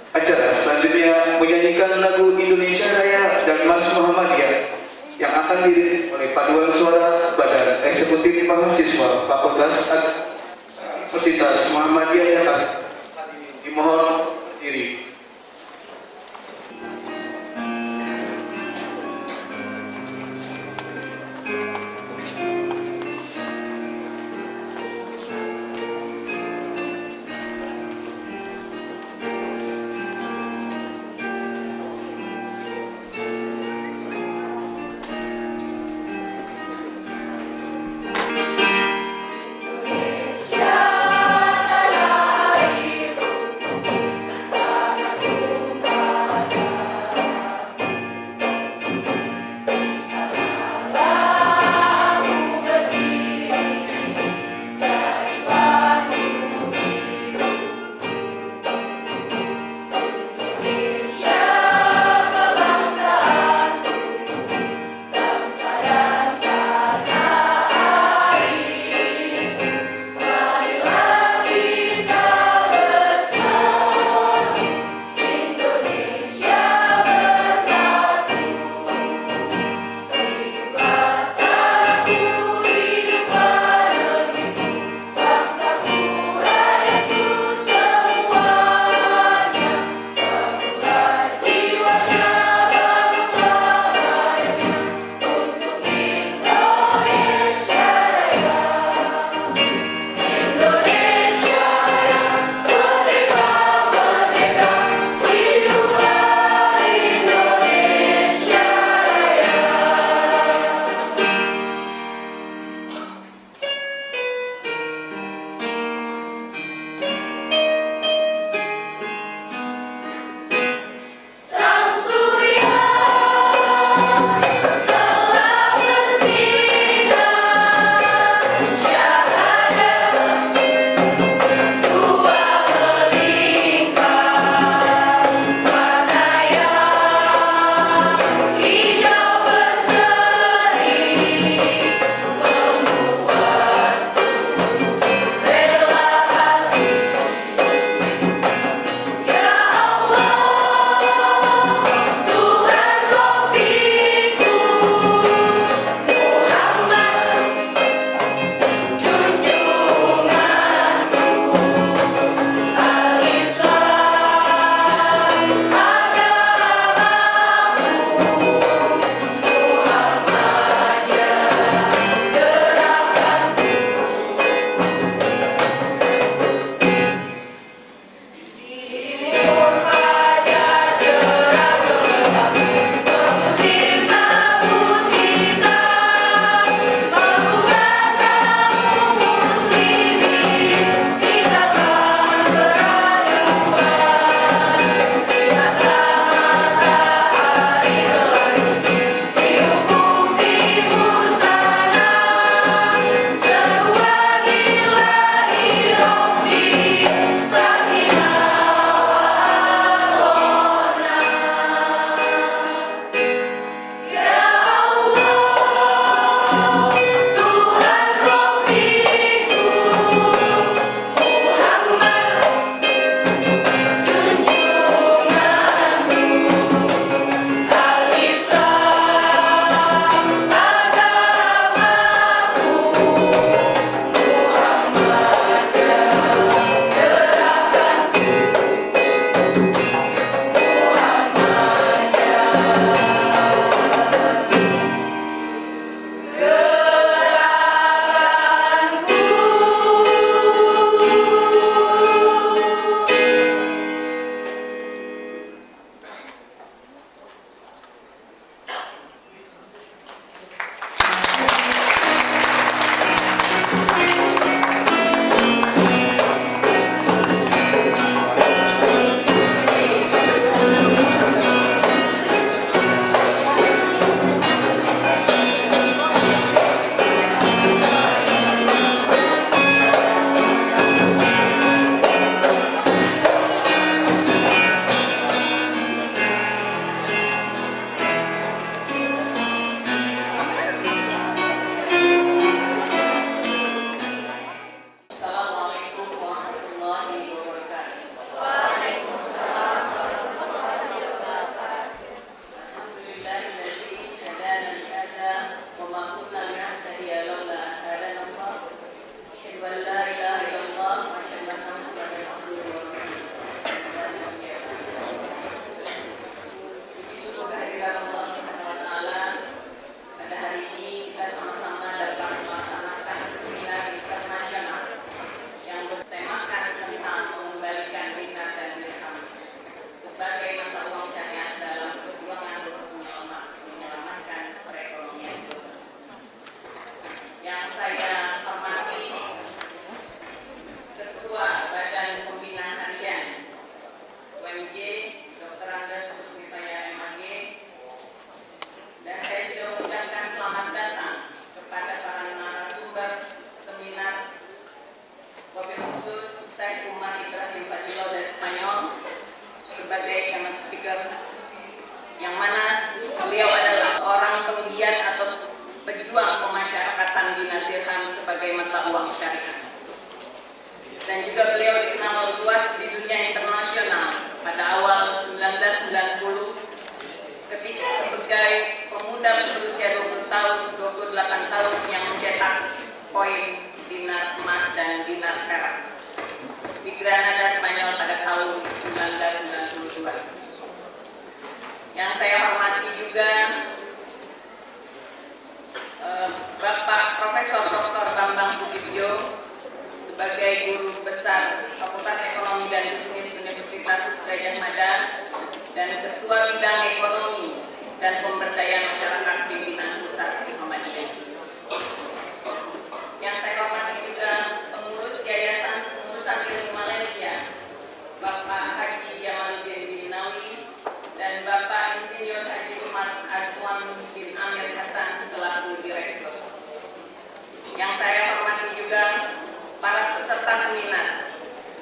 Acara selanjutnya menyanyikan lagu Indonesia Raya dan Mars Muhammadiyah yang akan diiringi oleh paduan suara Badan Eksekutif Mahasiswa Fakultas Universitas Muhammadiyah Jakarta. Dimohon diri. Indonesia tanah airku, tanah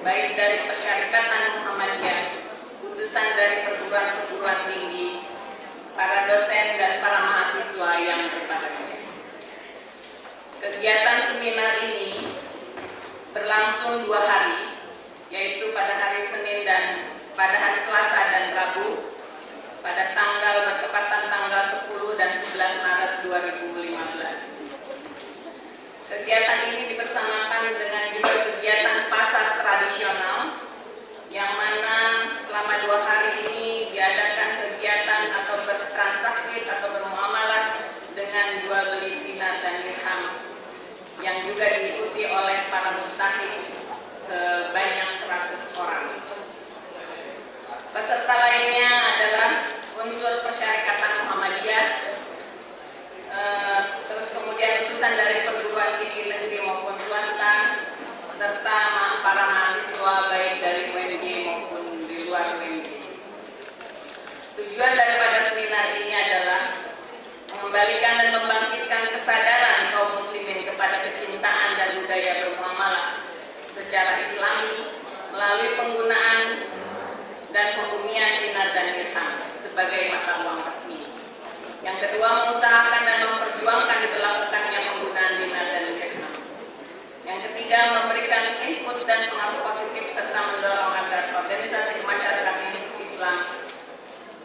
baik dari Persyarikatan Muhammadiyah, utusan dari perguruan-perguruan tinggi, para dosen dan para mahasiswa yang berbahagia. Kegiatan seminar ini berlangsung 2 hari, yaitu pada hari Senin dan pada hari Selasa dan Rabu, pada bertepatan tanggal 10 dan 11 Maret 2015. Kegiatan ini dipersamakan dengan juga kegiatan pasar tradisional, yang mana selama 2 hari ini diadakan kegiatan atau bertransaksi atau bermuamalah dengan jual beli dinar dan dirham, yang juga diikuti oleh para mustahik sebanyak 100 orang. Peserta lainnya adalah unsur Persyarikatan Muhammadiyah, terus kemudian utusan dari perguruan tinggi negeri maupun swasta, serta para mahasiswa baik dari UNJ maupun di luar UNJ. Tujuan daripada seminar ini adalah mengembalikan dan membangkitkan kesadaran kaum muslimin kepada kecintaan dan budaya bermuamalah secara islami melalui penggunaan dan pembumian dinar dan dirham sebagai mata uang resmi. Yang kedua, mengusahakan dan memperjuangkan diberlakukannya penggunaan dinar dan dirham. Yang ketiga, memberikan input dan pengaruh positif serta mendorong agar organisasi masyarakat Islam,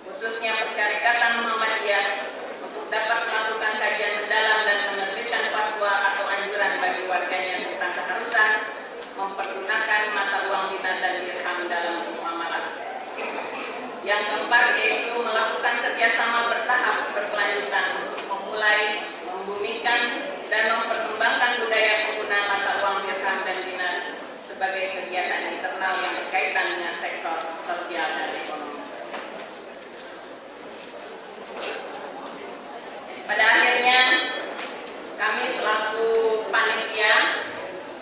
khususnya Persyarikatan Muhammadiyah, untuk dapat melakukan kajian mendalam dan menerbitkan fatwa atau anjuran bagi warganya tentang keharusan mempergunakan mata uang dinar dan dirham dalam muamalah. Yang keempat, yaitu melakukan kerjasama bertahap berkelanjutan untuk memulai, membumikan, dan memperkembangkan budaya penggunaan mata uang dirham dan dinar sebagai kegiatan internal yang berkaitan dengan sektor sosial dan ekonomi. Pada akhirnya, kami selaku panitia,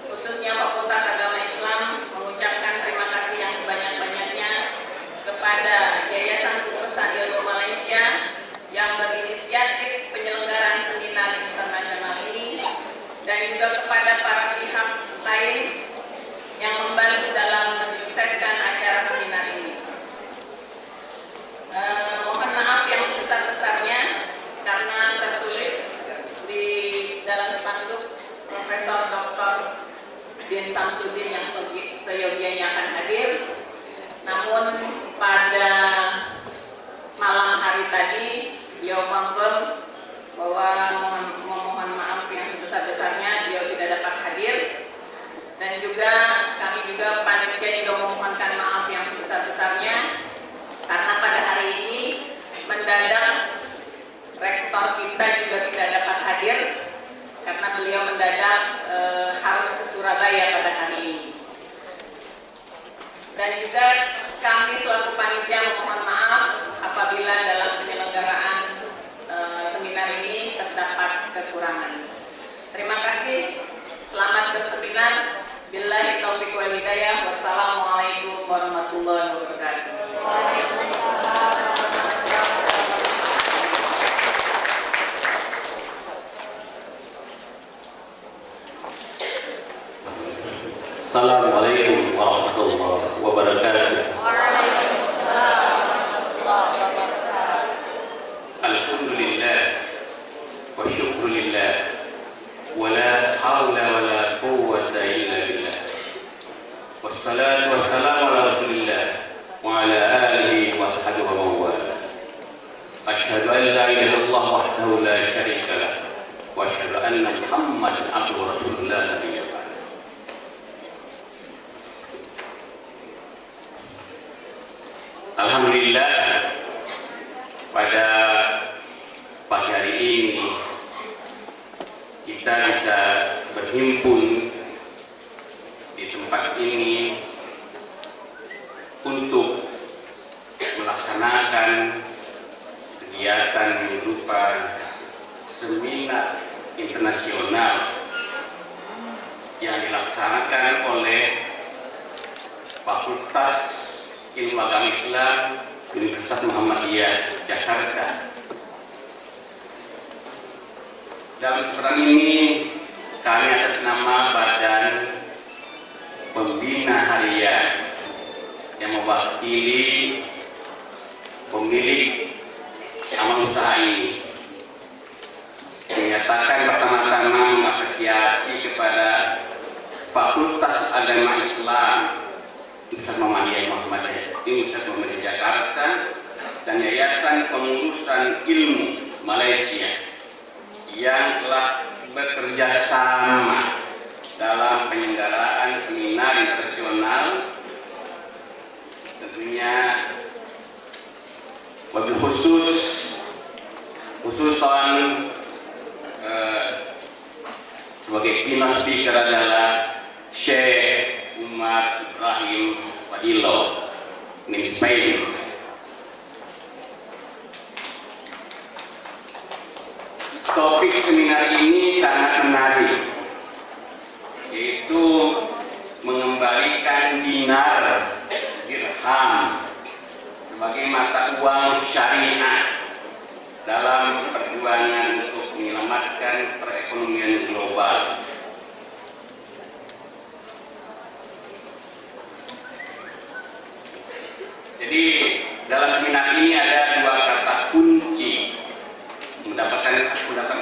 khususnya Fakultas Agama Islam, mengucapkan terima kasih yang sebanyak-banyaknya kepada Yayasan Pengurusan Ilmu Malaysia yang berinisiatif penyelenggaraan seminar internasional ini, dan juga kepada para pihak lain yang membantu dalam menyukseskan acara seminar ini. Mohon maaf yang sebesar-besarnya karena tertulis di dalam spanduk Profesor Dr. Din Samsudin yang seyogianya akan hadir. Namun pada malam hari tadi beliau confirm bahwa memohon maaf yang sebesar-besarnya beliau tidak dapat hadir, dan juga kami juga panitia juga memohonkan maaf yang sebesar-besarnya karena pada hari ini mendadak rektor kita juga tidak dapat hadir karena beliau mendadak harus ke Surabaya pada hari ini. Dan juga kami selaku panitia memohon maaf apabila dalam penyelenggaraan seminar ini terdapat kekurangan. Terima kasih, selamat berseminar. Billahi taufiq wal hidayah. Wassalamualaikum warahmatullahi wabarakatuh. Assalamualaikum warahmatullahi wabarakatuh. Waalaikumsalam warahmatullahi wabarakatuh. Alhamdulillah wa syukrulillah wa la hawla wa la quwwata illa billah. Wassalatu wassalamu ala Rasulillah wa ala alihi wa sahbihi wa mawala. Asyhadu an la ilaha illallah wahdahu la syarika lah wa asyhadu anna Muhammadan abduhu wa rasuluhu la nabiyya ba'dahu. Alhamdulillah, pada pagi hari ini kita bisa berhimpun di tempat ini untuk melaksanakan kegiatan berupa seminar internasional yang dilaksanakan oleh Fakultas Ilmu Agama Islam Universitas Muhammadiyah Jakarta. Dalam kesempatan ini kami atas nama Badan Pembina Harian mewakili pemilik amal usaha ini menyatakan pertama-tama mengapresiasi kepada Fakultas Agama Islam Universitas Muhammadiyah Jakarta dan Yayasan Pengurusan Ilmu Malaysia yang telah bekerja sama dalam penyelenggaraan seminar internasional, tentunya wabil khususan sebagai keynote speaker adalah Syekh Umar Ibrahim Fadilo Nimspain. Topik seminar ini sangat menarik, yaitu mengembalikan dinar dirham sebagai mata uang syariah dalam perjuangan untuk menyelamatkan perekonomian global. Jadi dalam seminar ini ada dua kata kunci mendapatkan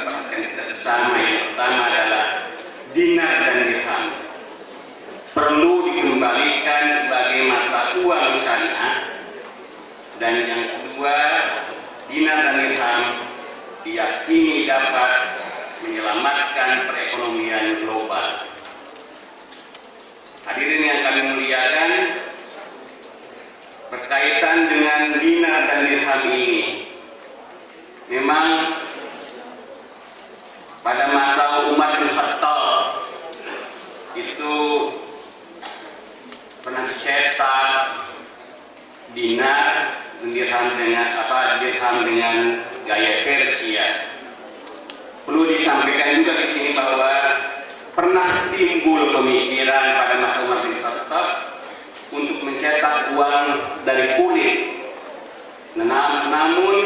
perhatian kita bersama. Yang pertama adalah dinar dan dirham perlu dikembalikan sebagai mata uang syariah, dan yang kedua, dinar dan dirham diyakini dapat menyelamatkan perekonomian global. Hadirin yang kami muliakan, berkaitan dengan dinar dan dirham ini, memang pada masa Umar bin Khattab itu pernah dicetak dinar dan dirham dengan gaya Persia. Perlu disampaikan juga di sini bahwa pernah timbul pemikiran pada masa Umar bin Khattab untuk mencetak uang dari kulit. Namun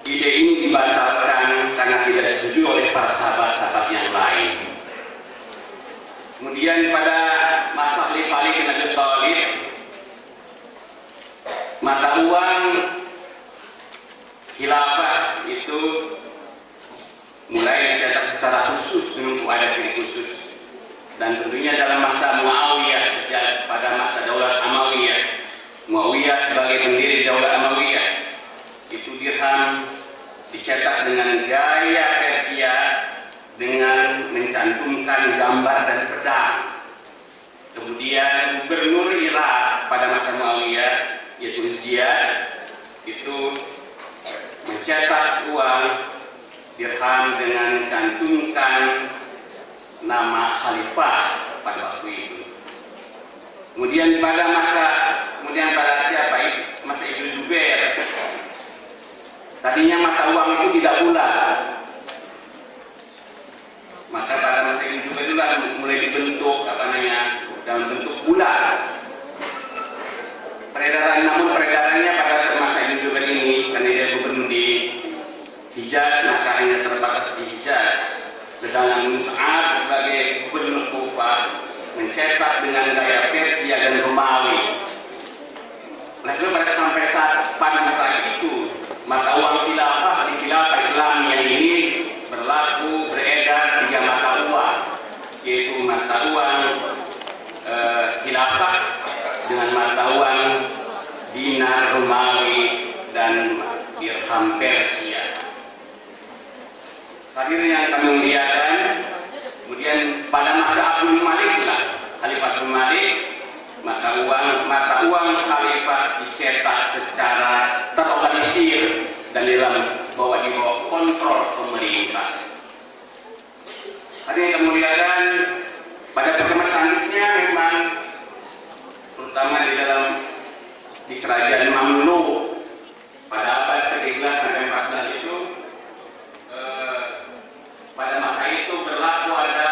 ide ini dibatalkan karena tidak disetujui oleh para sahabat-sahabat yang lain. Kemudian pada masa Khalifah Ali bin Abi Thalib, mata uang khilafah itu mulai dicetak secara khusus dengan adat yang khusus, dan tentunya dalam masa Muawiyah, pada masa Daulat Muawiyah sebagai pendiri Daulat Amawiyah, itu dirham dicetak dengan gaya Persia dengan mencantumkan gambar dan pedang. Kemudian gubernur Irak pada masa Muawiyah, yaitu Ziyad, itu mencetak uang dirham dengan mencantumkan nama khalifah pada waktu itu. Kemudian pada masa Ibnu Zubair, tadinya mata uang itu tidak bulat, maka pada masa Ibnu Zubair itu mulai dibentuk dalam bentuk bulat. Namun peredarannya pada masa Ibnu Zubair ini, karena dia gubernur di Hijaz, maka hanya terbatas di Hijaz. Sedangkan Mus'ab sebagai gubernur Kufah mencetak dengan gaya Persia dan Romawi. Nah, pada masa itu mata uang khilafah di khilafah Islamiyah ini beredar 3 mata uang, yaitu mata uang khilafah dengan mata uang dinar Romawi dan dirham Persia. Hadirin yang kami muliakan, kemudian pada masa Abdul Malik Khalifah Abdul Malik, mata uang khalifah dicetak secara terorganisir dan di bawah kontrol pemerintah. Hadirin yang kami muliakan, pada perkembangan selanjutnya memang terutama di kerajaan Mamluk pada abad ke-13 sampai 14 itu, pada masa itu berlaku ada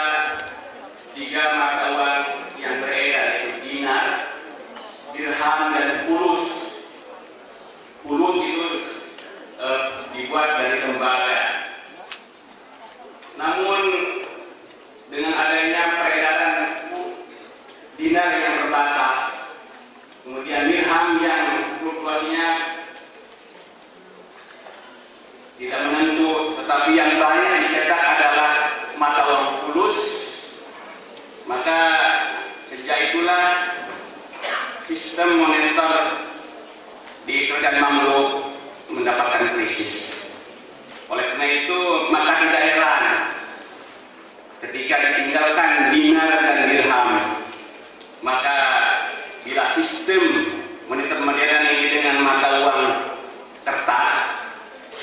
3 mata uang yang beredar, yaitu dinar, dirham, dan fulus. Fulus itu dibuat dari tembaga. Namun dengan adanya peredaran dinar yang terbatas, kemudian sistem moneter di kerajaan Mamluk mendapatkan krisis. Oleh karena itu, maka tidak heran ketika ditinggalkan dinar dan dirham, maka bila sistem moneter modern ini dengan mata uang kertas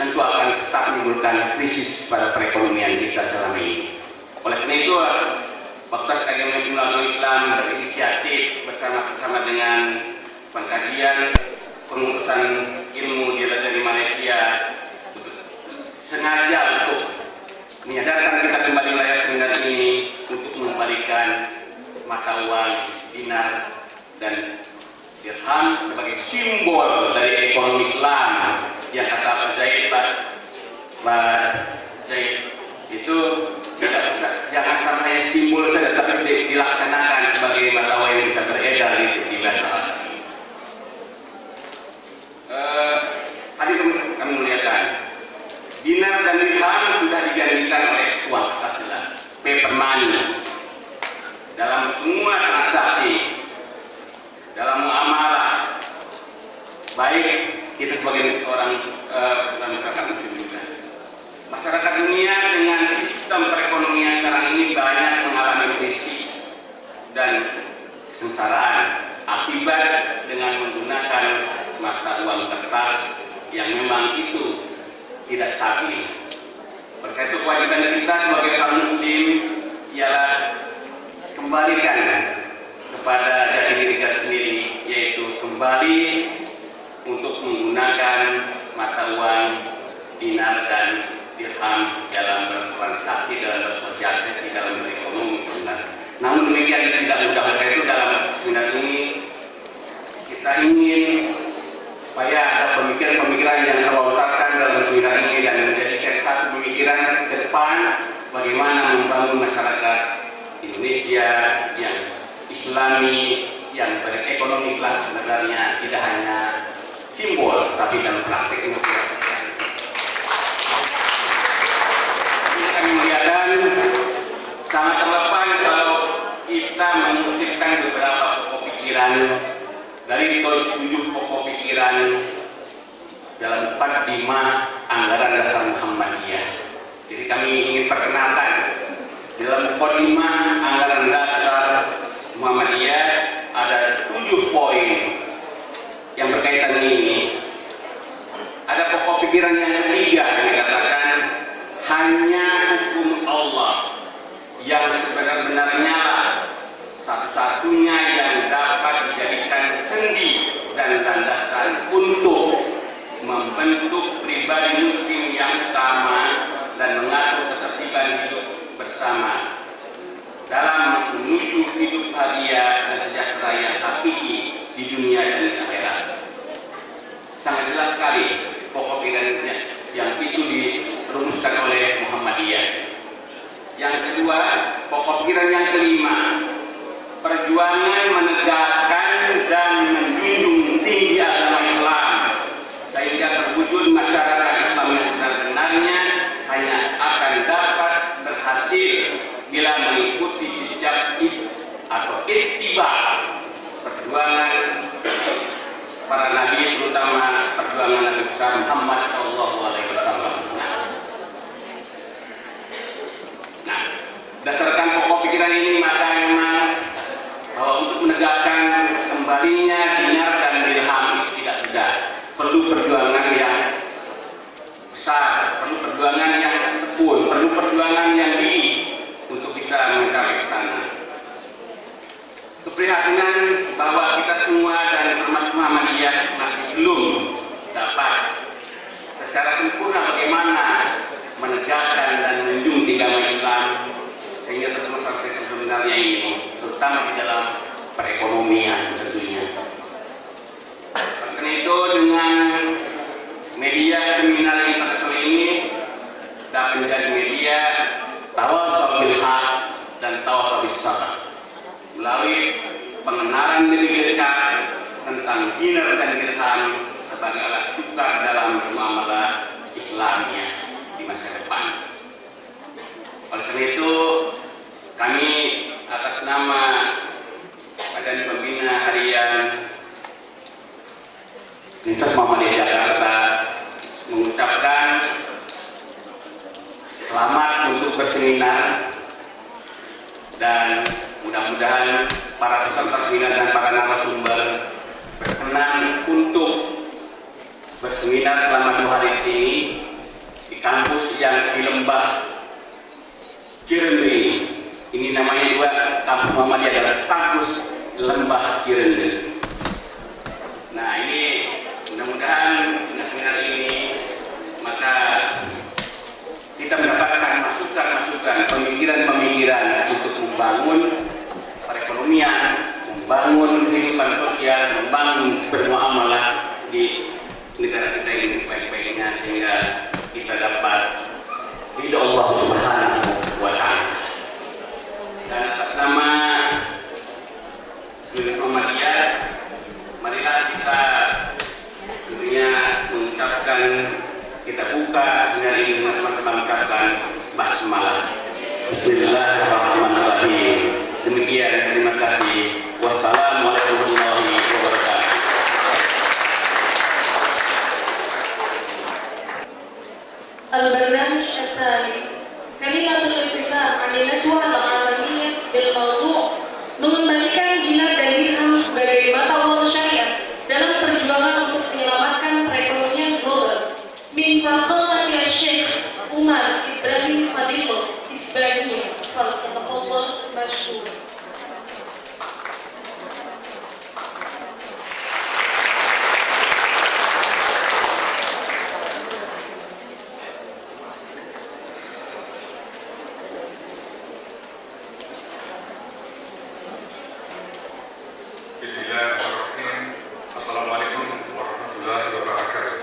tentu akan tetap menimbulkan krisis pada perekonomian kita selama ini. Oleh karena itu, Fakultas Ekonomi Islam berinisiatif bersama dengan pengkajian pengurusan ilmu dari Malaysia sengaja untuk menyadarkan kita kembali wilayah seminar ini untuk mengembalikan mata uang dinar dan dirham sebagai simbol dari ekonomi Islam yang kata Pak Zaid itu jangan sampai simbol saja tapi dilaksanakan sebagai mata uang yang bisa beredar di masyarakat. Tadi kami melihatkan dinar dan dirham sudah digantikan oleh uang kertas jelas, paper money dalam semua transaksi, dalam muamalah, baik kita sebagai orang masyarakat muslim juga. Masyarakat dunia dengan sistem perekonomian sekarang ini banyak mengalami krisis dan kesengsaraan akibat dengan menggunakan mata uang kertas yang memang itu tidak stabil. Oleh itu kewajiban kita sebagai kaum muslim ialah kembalikan kepada jati diri kita sendiri, yaitu kembali untuk menggunakan mata uang dinar dan dirham dalam bertransaksi, dalam bersosialisasi, dalam berekonomi benar. Namun demikian tidak mudah. Oleh itu dalam seminar ini kita ingin supaya ada pemikiran-pemikiran yang terlontarkan dalam seminar ini dan menjadikan satu pemikiran ke depan bagaimana membangun masyarakat Indonesia yang Islami, yang berekonomi Islam sebenarnya tidak hanya simbol tapi dalam praktiknya. Kami melihatkan sangat relevan kalau kita mengutipkan beberapa pokok pikiran dari 7 pokok pikiran dalam 45 anggaran dasar Muhammadiyah. Jadi kami ingin perkenalkan dalam 45 anggaran dasar Muhammadiyah ada 7 poin yang berkaitan ini. Ada pokok pikiran yang ketiga yang dikatakan hanya hukum Allah yang sebenar-benarnya satu-satunya yang dapat dijadikan sendi dan landasan untuk membentuk pribadi muslim yang sama dan mengatur ketertiban hidup bersama dalam menuju hidup bahagia dan sejahtera yang hakiki di dunia dan di akhirat. Sangat jelas sekali pokok pikirannya yang itu dirumuskan oleh Muhammadiyah. Yang kedua, pokok pikiran yang kelima, perjuangan menegakkan dan menjunjung tinggi agama Islam sehingga terwujud masyarakat Islam yang sebenarnya hanya akan dapat berhasil bila mengikuti jejak atau ittiba perjuangan para nabi, terutama perjuangan Nabi besar Muhammad SAW. Nah, berdasarkan pokok pikiran ini maka memang untuk menegakkan kembalinya dinar dan dirham itu tidak mudah. Perlu perjuangan yang besar, perlu perjuangan yang tekun, perlu perjuangan yang tinggi untuk bisa mencapai ke sana. Keprihatinan bahwa kita semua dan termasuk Muhammadiyah masih belum dapat secara sempurna bagaimana menegakkan dan menjunjung tinggi agama Islam sehingga termasuk sampai sebenarnya ini, terutama di dalam perekonomian tentunya. Karena itu dengan media seminar internasional ini dapat menjadi media tawassul bil haq dan tawassul bis sabr melalui pengenalan lebih dekat tentang dinar dan dirham sebagai alat tukar dalam muamalah Islamnya di masa depan. Oleh karena itu kami atas nama Badan Pembina Harian berseminar, dan mudah-mudahan para peserta seminar dan para narasumber berkenan untuk berseminar selama 2 hari di sini di kampus yang di Lembah Cirende ini. Ini namanya juga kampus Muhammadiyah adalah kampus Lembah Cirende. Nah, ini mudah-mudahan seminar ini maka kita mendapatkan masukan-masukan, pemikiran-pemikiran untuk membangun perekonomian, membangun kehidupan sosial, membangun bermuamalah di negara kita ini sebaik-baiknya, sehingga kita dapat ridho Allah Subhanahu wa Ta'ala. Dan atas nama Unit Muhammadiyah, marilah kita tentunya mengucapkan, kita buka seminar ini dengan teman-teman mengucapkan basmalah. Bismillahirrahmanirrahim. Demikian, terima kasih. Wassalamualaikum warahmatullahi wabarakatuh. البرنامج التالي كلمة الالتزام عن الندوة العالمية بالموضوع mengembalikan dinar dan dirham sebagai mata uang syariah dalam perjuangan untuk menyelamatkan perekonomian global. Min fadilati Syekh Umar Ibrahim Fadil Isbani, falyatafadhal mashkur. Bismillahirrahmanirrahim. Assalamualaikum warahmatullahi wabarakatuh.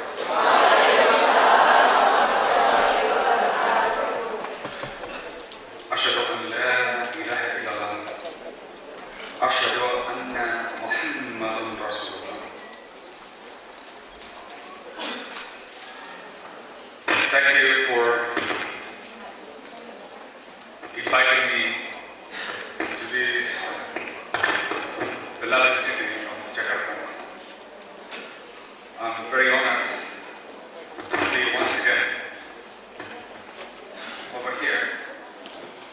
Asyhadu an la ilaha illallah. Asyhadu anna Muhammadan Rasulullah. Thank you for inviting me to this beloved city of Jakarta. I'm very honored to be once again over here.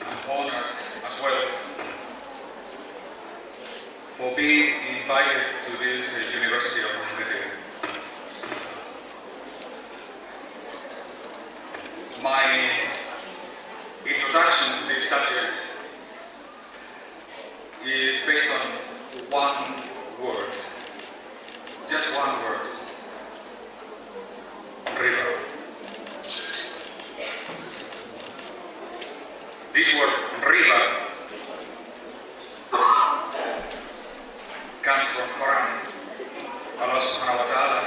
I'm honored as well for being invited to this University of Muhammadiyah. My introduction to this subject is based on one word, just one word: riba. This word riba comes from Quran. Allah Subhanahu wa Ta'ala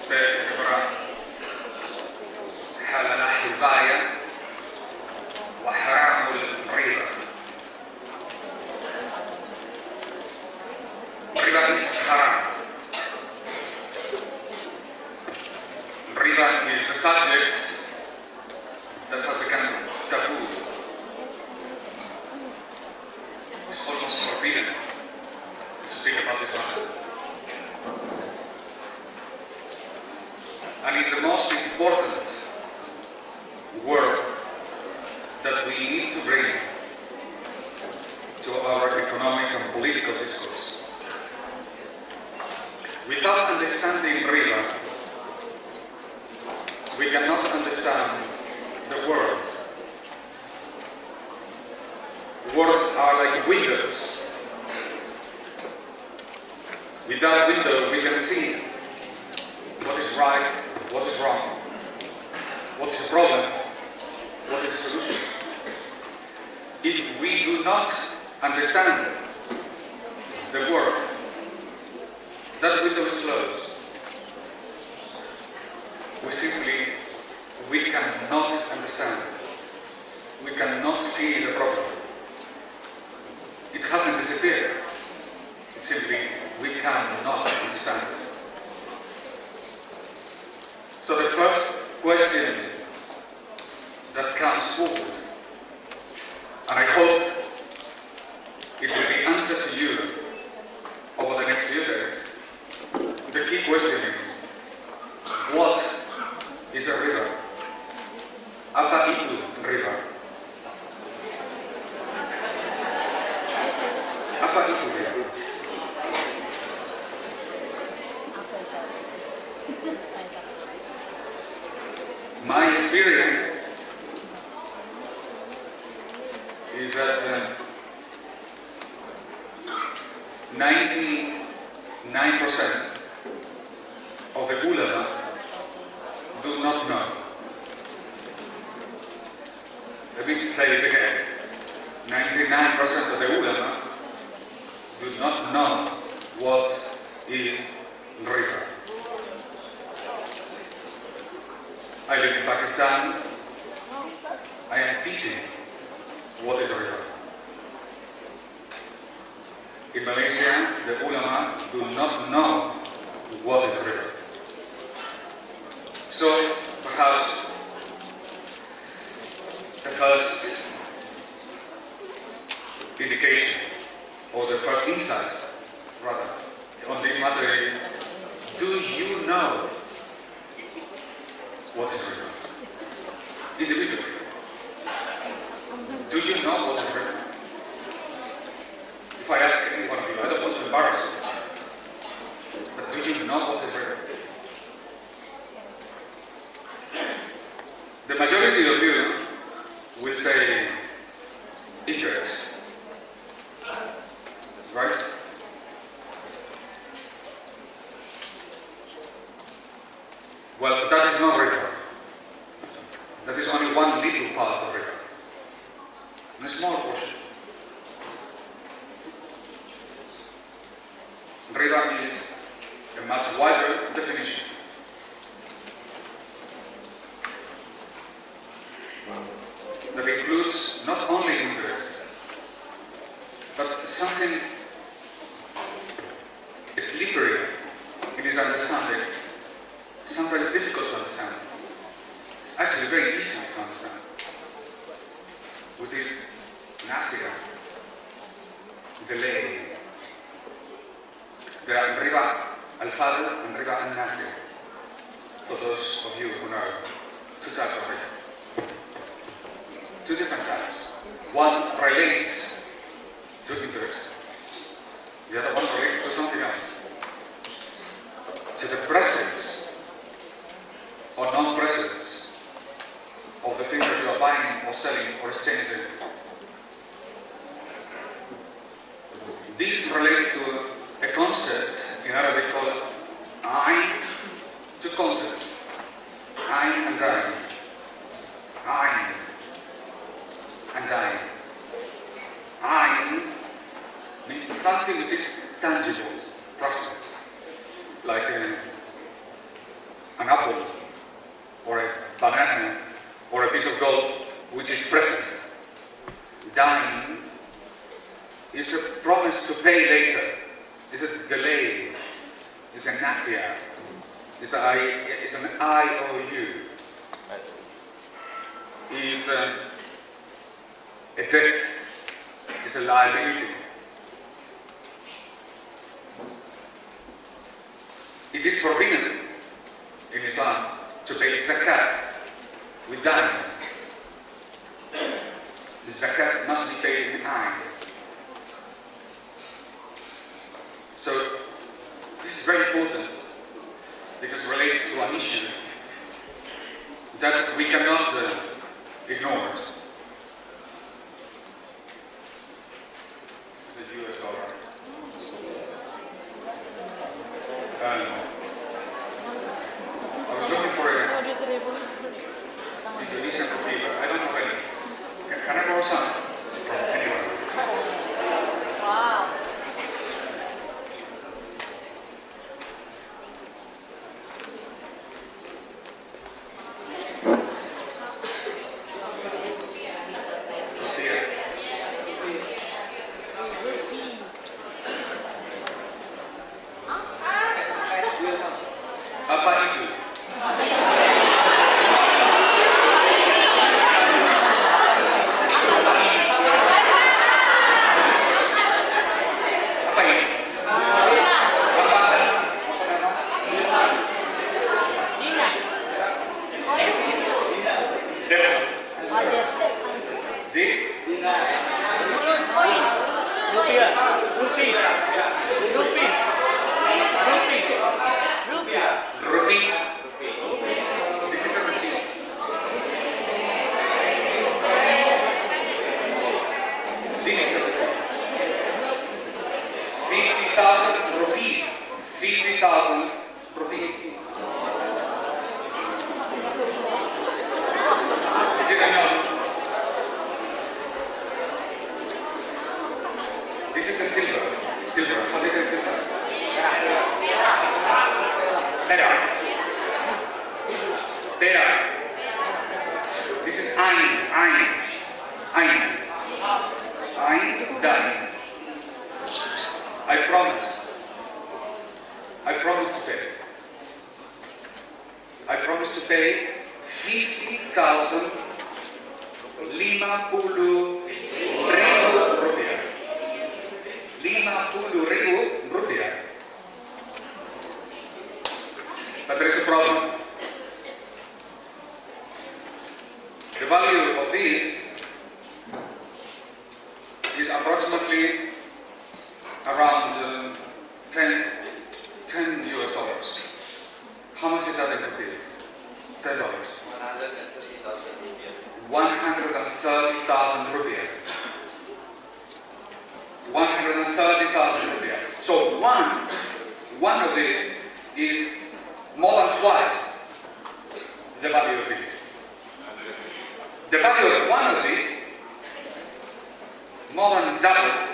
says in the Quran, halal al-baya wa haramul riba. Riba is haram. Riba is the subject that has become taboo. It's almost forbidden to speak about this one. And it's the most important word that we need to bring to our economic and political discourse. Without understanding riba, we cannot understand the world. Words are like windows. Without window, we can see what is right, what is wrong, what is the problem, what is the solution. If we do not understand the world, that window is closed. We cannot understand. We cannot see the problem. It hasn't disappeared. It's simply we cannot understand it. So the first question that comes forward, and I hope it will be answered to you over the next few days, the key question is, what is a riba? Apa itu riba? is that 99% of the ulama do not know. Let me say it again. 99% of the ulama do not know what is riba. I live in Pakistan. I am teaching what is riba. In Malaysia, the ulama do not know what is riba. So perhaps the first indication or the first insight rather on this matter is, do you know what is riba? Individually. Do you know what is riba? If I ask any one of you, I don't want to embarrass you, but do you know what is riba? The majority of you will say interest. Right? Well, that is not riba. That is only one little part of riba. A small portion. Riba is a much wider definition. That includes not only interest, but something slippery in his understanding, sometimes difficult to understand. It's actually very easy to understand, which is nasiya, delay. There are riba al-fadl and riba al-nasiya. For those of you who know, two types of riba. Two different types. One relates to interest. The other one relates to something else. To the presence or non-presence of the things that you are buying or selling or exchanging. This relates to a concept in Arabic called ayn, two concepts. Ayn and dayn. Ayn and dayn. Ayn means something which is tangible, proximate, like an apple, or a banana, or a piece of gold, which is present. Dayn is a promise to pay later. It's a delay. It's a nasiya. It's an IOU. It's a debt. It's a liability. It is forbidden in Islam to pay zakat with dayn. The zakat must be paid in ayn. So this is very important because it relates to an issue that we cannot ignore. This is a US dollar. I was looking for a Indonesian rupee, but I don't have any. Can I borrow some from anyone? Wow. Apa itu? Apa ini? Dina. Dina. Ada. This? Koin. Rupiah. Rupiah. Rupiah. Rupiah. Rupee. This is a rupee. Ein. Done. I promise. I promise to pay. I promise to pay 50,000 rupiah. 50,000 rupiah. But there is a problem. The value of this is approximately around 10 US dollars. How much is that in rupiah? $10. 130,000 rupiah. 130,000 rupiah. So one of these is more than twice the value of this. The value of one of these more than double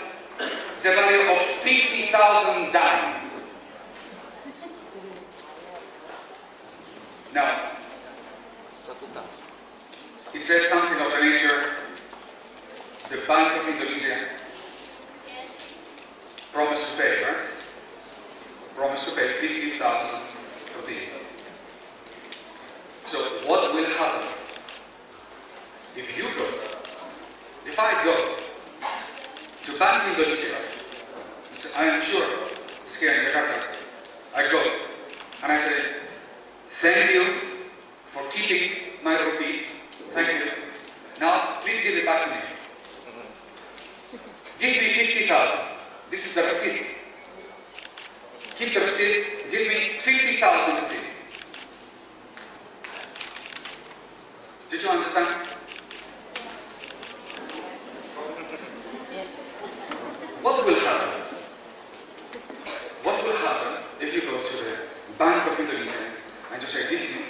the value of 50,000 dime. Now, it says something of the nature. The Bank of Indonesia promised to pay, right? Promised to pay 50,000 of these. So what will happen if I go to Bank Indonesia, which I am sure is here in Jakarta, I go and I say, thank you for keeping my rupees, thank you. Now please give it back to me. Give me 50,000. This is the receipt. Keep the receipt, give me 50,000 rupees. Did you understand? Yes. What will happen? What will happen if you go to the Bank of Indonesia and you say, give me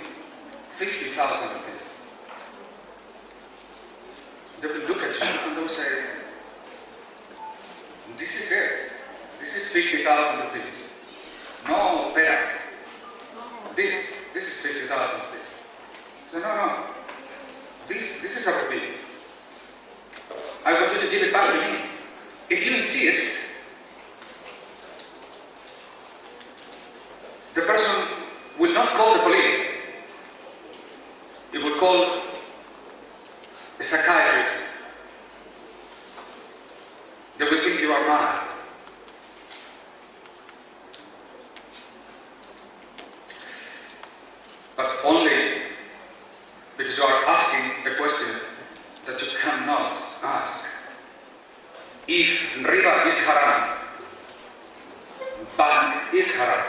50,000 rupees? They will look at you and they will say, this is it. This is 50,000 rupees. No, there. This is 50,000 rupees. So no. This is a rupee. I want you to give it back to me. If you insist, the person will not call the police. He will call a psychiatrist. They will think you are mad. But only because you are asking a question that you cannot ask. If riba is haram, bank is haram.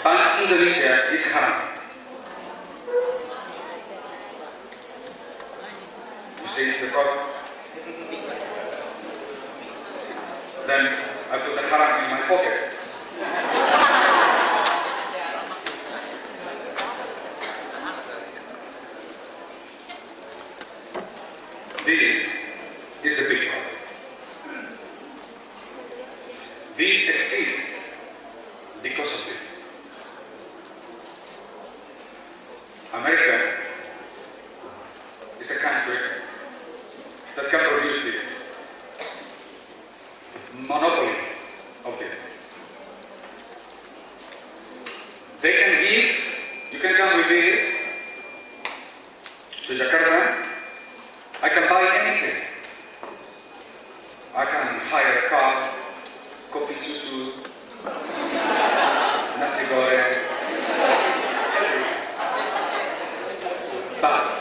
Bank Indonesia is haram. You see the problem? Then I put the haram in my pocket. This is the big problem. This exists because of this. America is a country that can produce this. Monopoly of this. They can give, you can come with this to Jakarta. I can buy anything. I can hire a car, kopi susu, nasi goreng. But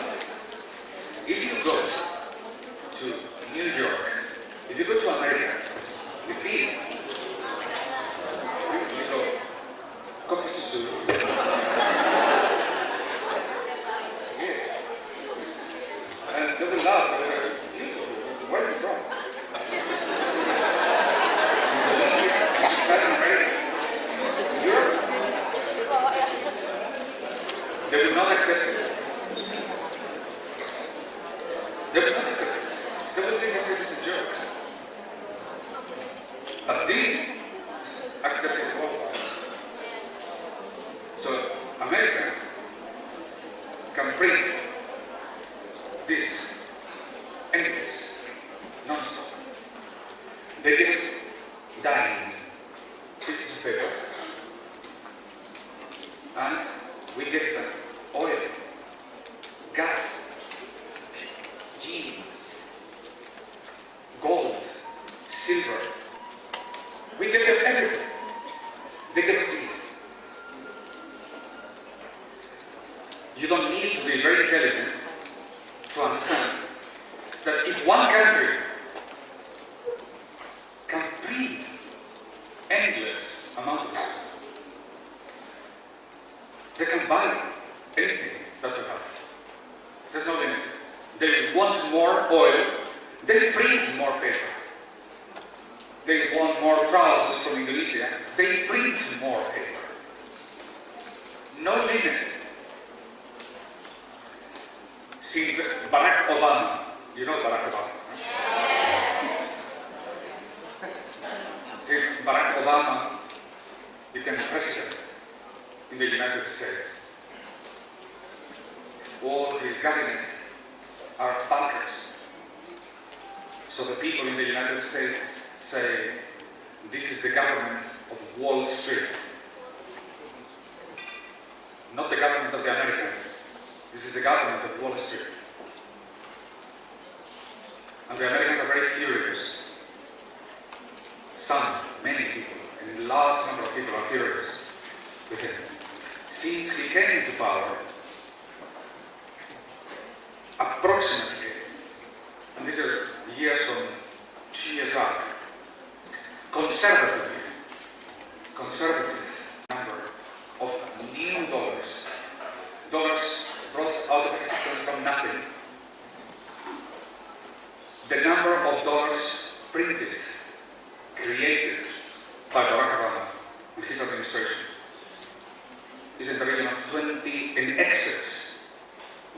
if you go to New York, if you go to America, with these, you go kopi susu. And they will love it. Beautiful. Where is it from? Europe? They will not accept it. They will not accept it. They will think it is a joke. But these accepted worldwide. So America can print this endless, non-stop. They give us diamonds, pieces of paper, and we give them oil, gas, jeans, gold, silver. We give them everything. They give us these. You don't need to be very intelligent to understand that if one country can print endless amount of this, they can buy anything that you have. There's no limit. They want more oil, they print more paper. They want more trousers from Indonesia, they print more paper. No limit. Since Barack Obama, you know Barack Obama? Since Barack Obama became president in the United States, all his cabinet are bankers. So the people in the United States say, this is the government of Wall Street. Not the government of the Americans. This is the government of Wall Street. And the Americans are very furious. Some, many people, and a large number of people are furious with him. Since he came into power, approximately, and these are years from 2 years back, conservative number of new dollars brought out of existence from nothing, the number of dollars printed, created by Barack Obama and his administration is in the region of 20, in excess,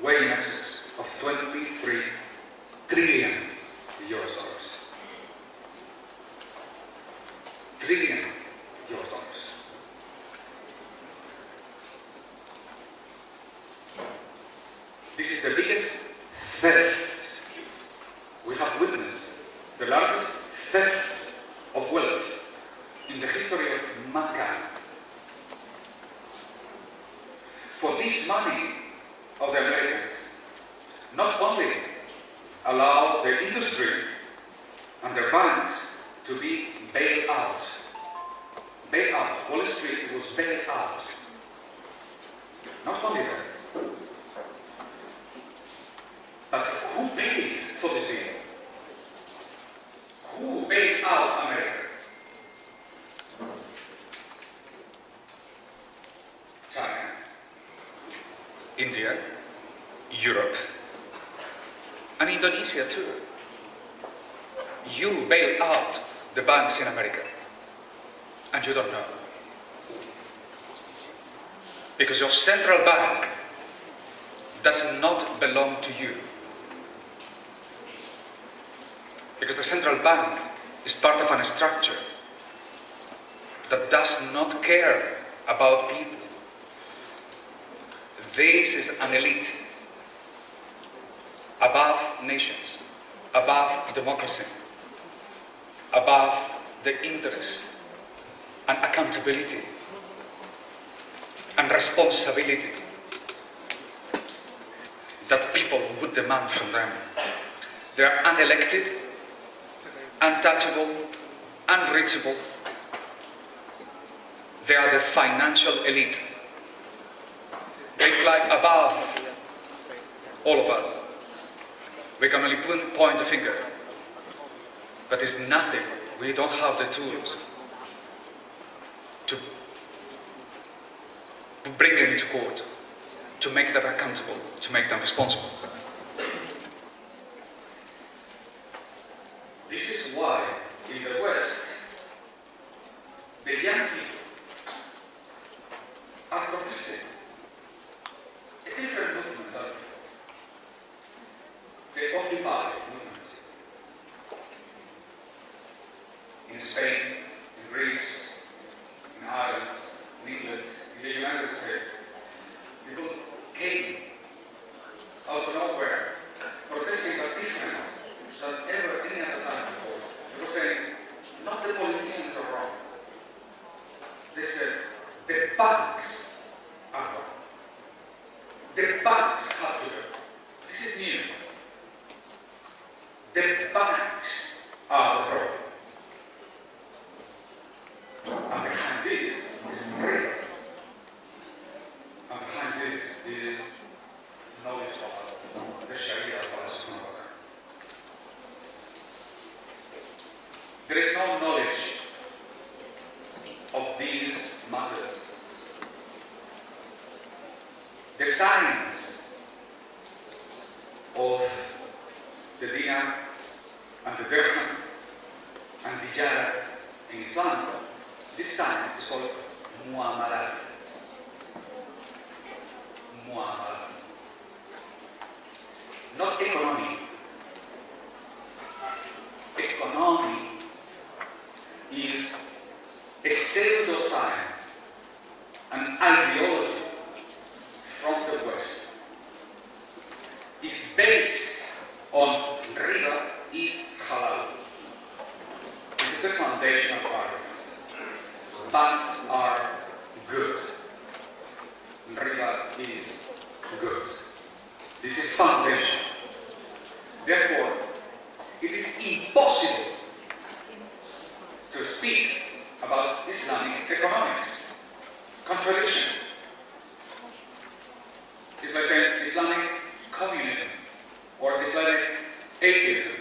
way in excess of 23 trillion US dollars. Trillion US dollars. This is the biggest theft we have witnessed, the largest theft of wealth in the history of mankind. For this money of the Americans, not only allow their industry and their banks to be bailed out. Bailed out. Wall Street was bailed out. Not only that, but who paid for this deal? Who bailed out America? China, India, Europe, and Indonesia too. You bail out the banks in America, and you don't know. Because your central bank does not belong to you. Because the central bank is part of a structure that does not care about people. This is an elite above nations, above democracy, above the interest and accountability and responsibility that people would demand from them. They are unelected, untouchable, unreachable. They are the financial elite. They fly above all of us. We can only point a finger, but it's nothing. We don't have the tools to bring them to court, to make them accountable, to make them responsible. This is why in the West, the young people are protesting. A different movement of the Occupy movement. In Spain, in Greece, in Ireland, in England, in the United States, people came out of nowhere the banks are the problem. And behind this is prayer. And behind this is knowledge of the Sharia of Allah subhanahu wa ta'ala. There is no knowledge of these matters. The science of the dinar and the dirham and tijara in Islam, this science is called muamalat. Muamalat. Not economy. Economy is a pseudoscience, an ideology from the West. It's based on riba is halal. This is the foundation of argument. Banks are good. Riba is good. This is foundation. Therefore, it is impossible to speak about Islamic economics. Contradiction. It's like saying Islamic communism or Islamic atheism.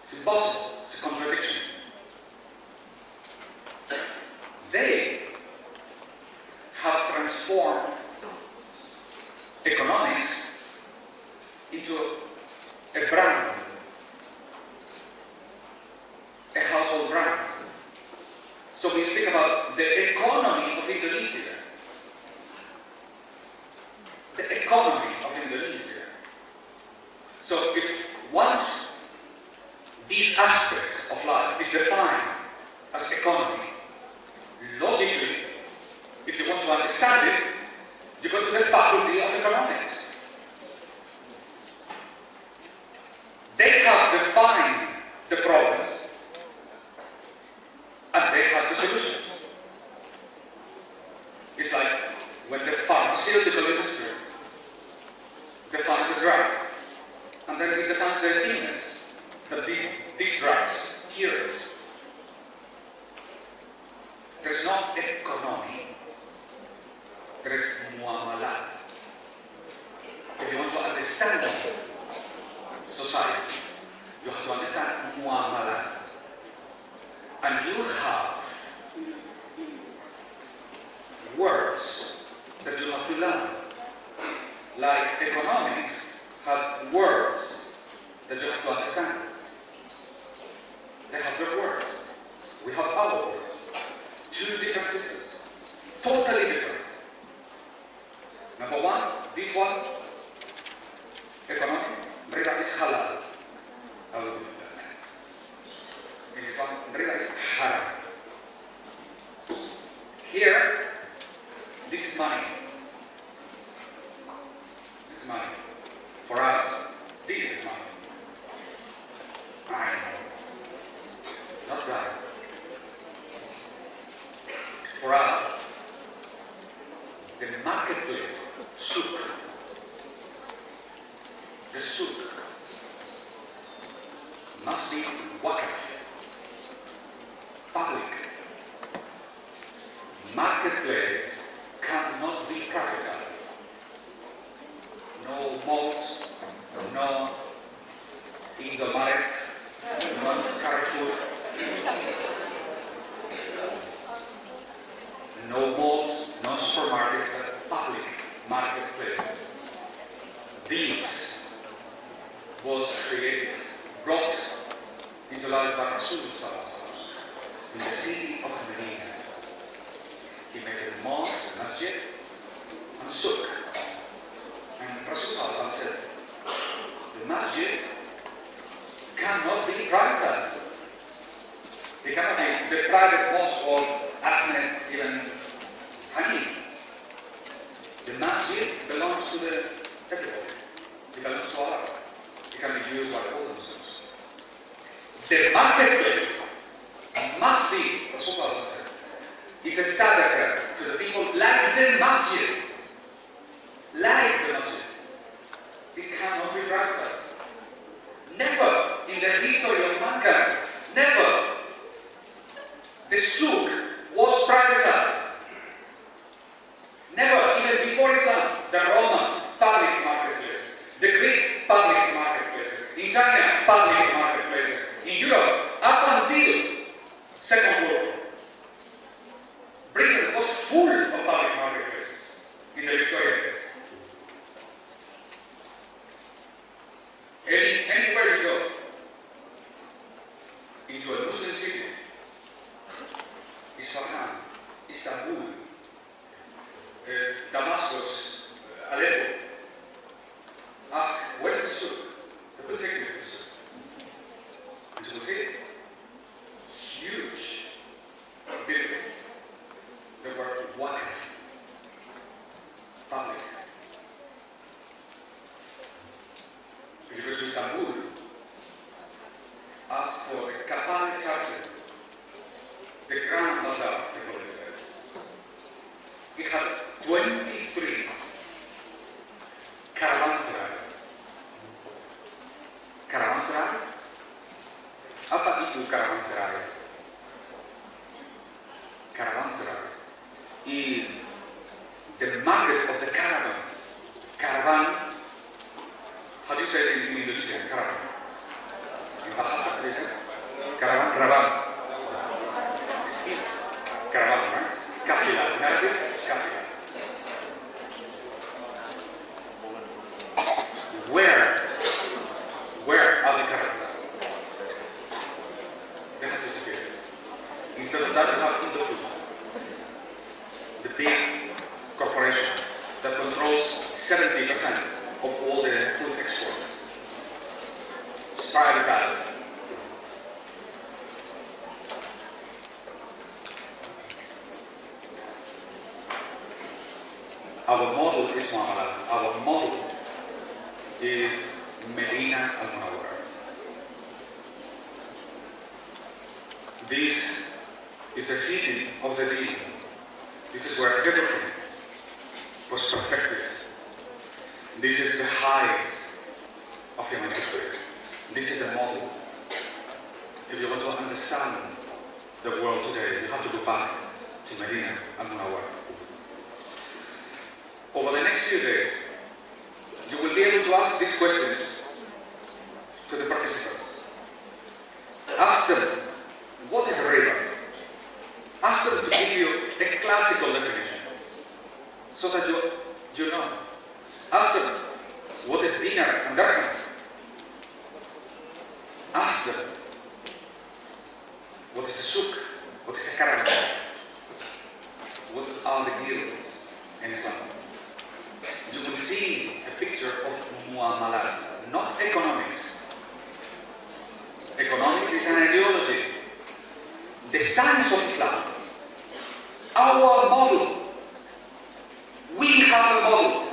It's impossible. It's a contradiction. They have transformed economics into a brand, a household brand. So we speak about the economy of Indonesia. The economy of Indonesia. So if once this aspect of life is defined as economy, logically, if you want to understand it, you go to the faculty of economics. They have defined the problems and they have the solutions. It's like when the pharmaceutical industry defines a drug, and then it defines the illness that these drugs cures. There's not economy, there is muamalat. If you want to understand society, you have to understand muamalat. And you have words that you have to learn. Like economics has words that you have to understand. They have their words. We have our words. Two different systems. Totally different. Number one, this one, economic, riba is halal. I will do that. In this one, riba is haram. Here, this is money. This is money. For us, this is money. I know. Not right. For us, the marketplace, souk, the souk must be waqf, public. Marketplace cannot be privatized. No malls, no Indomaret, no Carrefour, no malls, no supermarkets, but public marketplaces. This was created, brought into life by Rasulullah in the city of Medina. He made a mosque, masjid, and souk. And Rasulullah said, the masjid cannot be privatized. It cannot be the private mosque of Ahmed ibn Hanif. The masjid belongs to everybody. It belongs to Allah. It can be used by all Muslims. The marketplace must be, Rasulullah said, is a sadaqah to the people like the masjid. Like the masjid. It cannot be privatized. Never in the the history of mankind. Never. The souk was privatized. Never, even before Islam, the Romans, public marketplaces. The Greeks, public marketplaces. In China, public marketplaces. In Europe, up until Second World War, Britain was full of public marketplaces in the Victorian days. Anywhere you go, into a Muslim city, Isfahan, Istanbul, Damascus, Aleppo, ask, where's the souk? They will take you to the souk. And you will see huge buildings that were wide, public. If you go to Istanbul, ask for the Kapan Çarşı, the Grand Bazaar, they call it there. It had 23 caravanserais. Caravanserai? Apa itu caravanserai? Caravanserai is the market of the caravans. Caravan, how do you say it in Indonesian? Caravan. In Bahasa Indonesia? Caravan, caravan. It's easy. Caravan, right? Kafilah. In Arabic, it's kafilah. Where are the caravans? They have disappeared. Instead of that, you have Indofood, the big corporation that controls 70% of all the food export. It's privatized. Our model is Muamalat. Our model is Medina al-Munawwara. This is the city of the Deen. This is where everything was perfected. This is the height of human history. This is the model. If you want to understand the world today, you have to go back to Medina al-Munawwara. Over the next few days, you will be able to ask these questions to the participants. Ask them, what is a riba? Ask them to give you a classical definition, so that you know. Ask them, what is dinar and dirham? Ask them, what is a souk? What is a caravan? What are the guilds in Islam? You will see a picture of muamalat, not economics. Economics is an ideology. The science of Islam, our model. We have a model.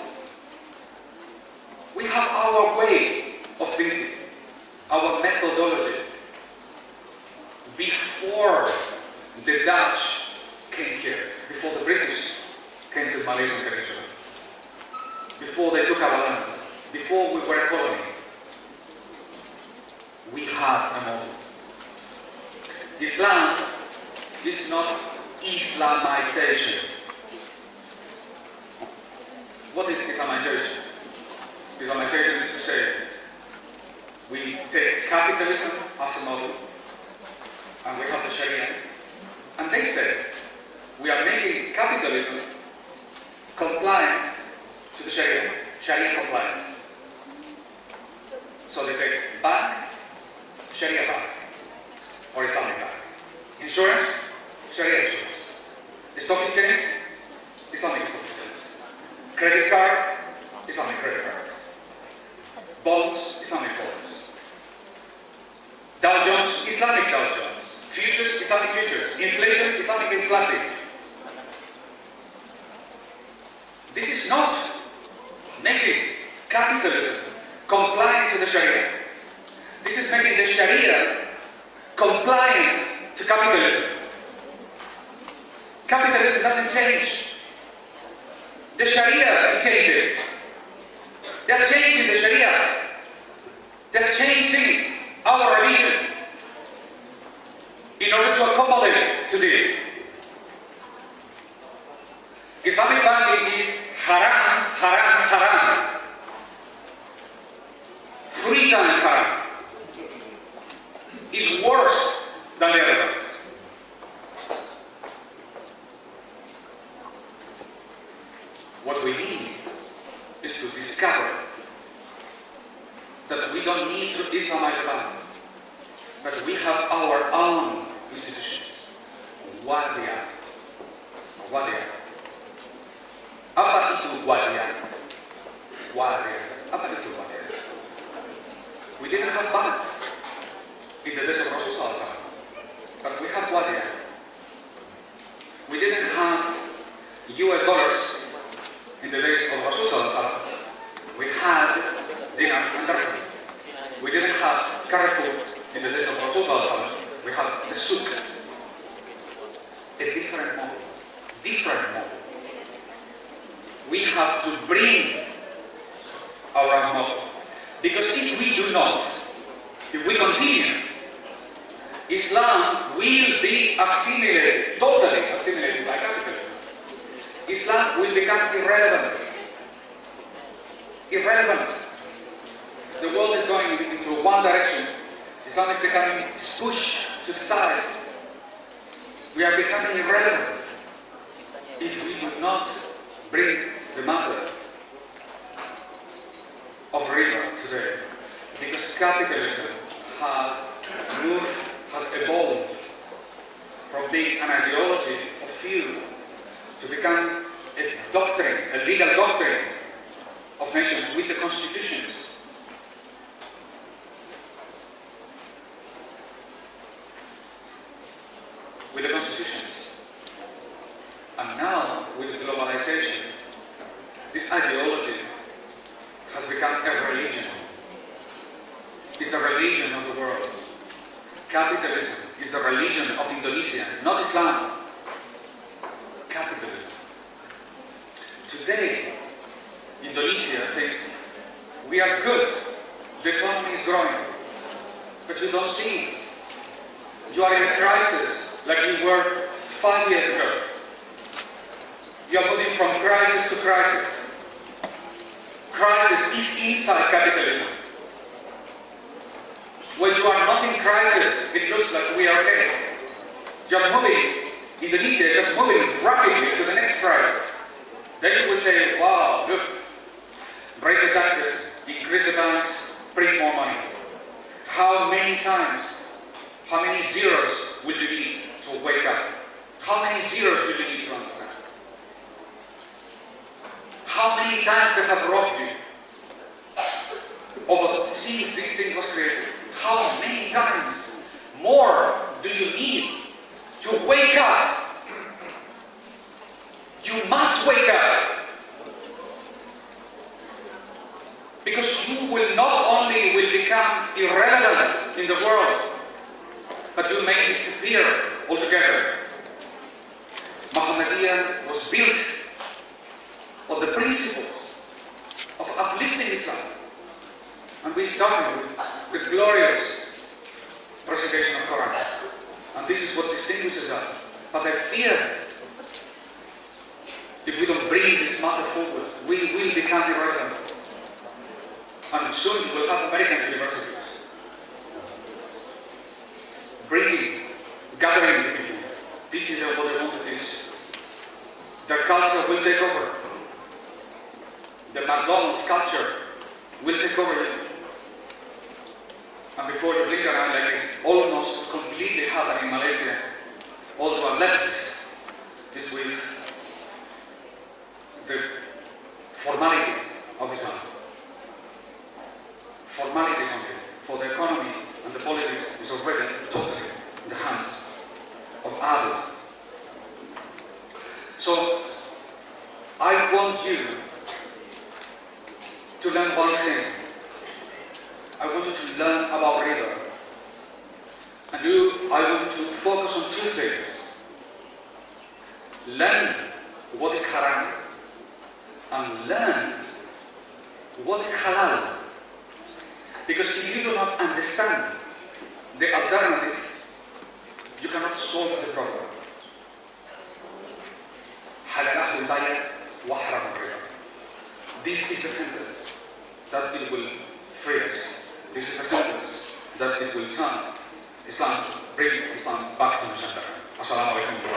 We have our way of thinking, our methodology. Before the Dutch came here, before the British came to the Malaysian Peninsula, before they took our lands, before we were a colony, we had a model. Islam is not Islamization. What is Islamization? Islamization is to say, we take capitalism as a model, and we have the Sharia. And they say, we are making capitalism compliant to the Sharia, Sharia compliant. So they take bank, Sharia bank, or Islamic bank. Insurance, Sharia insurance. The stock exchange, Islamic stock exchange. Credit card, Islamic credit card. Bonds, Islamic bonds. Dow Jones, Islamic Dow Jones. Futures, Islamic futures. Inflation, Islamic inflation. This is not making capitalism compliant to the Sharia. This is making the Sharia compliant to capitalism. Capitalism doesn't change. The Sharia is changing. They're changing the Sharia. They're changing our religion in order to accommodate to this. Islamic banking is haram, haram, haram. 3 times haram. It's worse than the other ones. What we need is to discover that we don't need to Islamize the banks, that we have our own institutions. What they are. What they are. Apa itu wadiah? Wadiah. Apa itu wadiah? We didn't have banks in the days of Rasulullah, but we have wadiah. We didn't have US dollars in the days of Rasulullah. We had dinar and dirham. We didn't have Carrefour in the days of Rasulullah. We had the souk. A different model. Different model. We have to bring our own model. Because if we do not, if we continue, Islam will be assimilated, totally assimilated by capitalism. Islam will become irrelevant. Irrelevant. The world is going into one direction. Islam is becoming pushed to the sides. We are becoming irrelevant if we do not bring the matter of riba today. Because capitalism has moved, has evolved from being an ideology of few to become a doctrine, a legal doctrine of nations with the constitutions. With the constitutions. And now, with the globalization, this ideology has become a religion. It's the religion of the world. Capitalism is the religion of Indonesia, not Islam. Capitalism. Today, Indonesia thinks we are good, the economy is growing, but you don't see. You are in a crisis like you were 5 years ago. You are moving from crisis to crisis. Crisis is inside capitalism. When you are not in crisis, it looks like we are okay. You are moving, Indonesia is just moving rapidly to the next crisis. Then you will say, wow, look, raise the taxes, increase the banks, print more money. How many times, how many zeros would you need to wake up? How many zeros do you need to understand? How many times they have robbed you? Since this thing was created, how many times more do you need to wake up? You must wake up. Because you will not only will become irrelevant in the world, but you may disappear altogether. Muhammadiyah was built on the principles of uplifting Islam. And we started with the glorious recitation of Quran. And this is what distinguishes us. But I fear, if we don't bring this matter forward, we will become irrelevant. And soon we'll have American universities. Gathering the people, teaching them what they want to teach. Their culture will take over. The McDonald's culture will take over you. And before you blink around, like it's almost completely happening in Malaysia, all that are left is with the formalities of Islam. Formalities only. For the economy and the politics is already totally in the hands of others. So, I want you to learn one thing. I want you to learn about riba. And I want you to focus on two things. Learn what is haram and learn what is halal. Because if you do not understand The alternative, you cannot solve the problem. حلله البيع وحرم الربا. This is the sentence that it will free us. This is the sentence that it will turn Islam, bring Islam back to the center. Assalamu alaikum.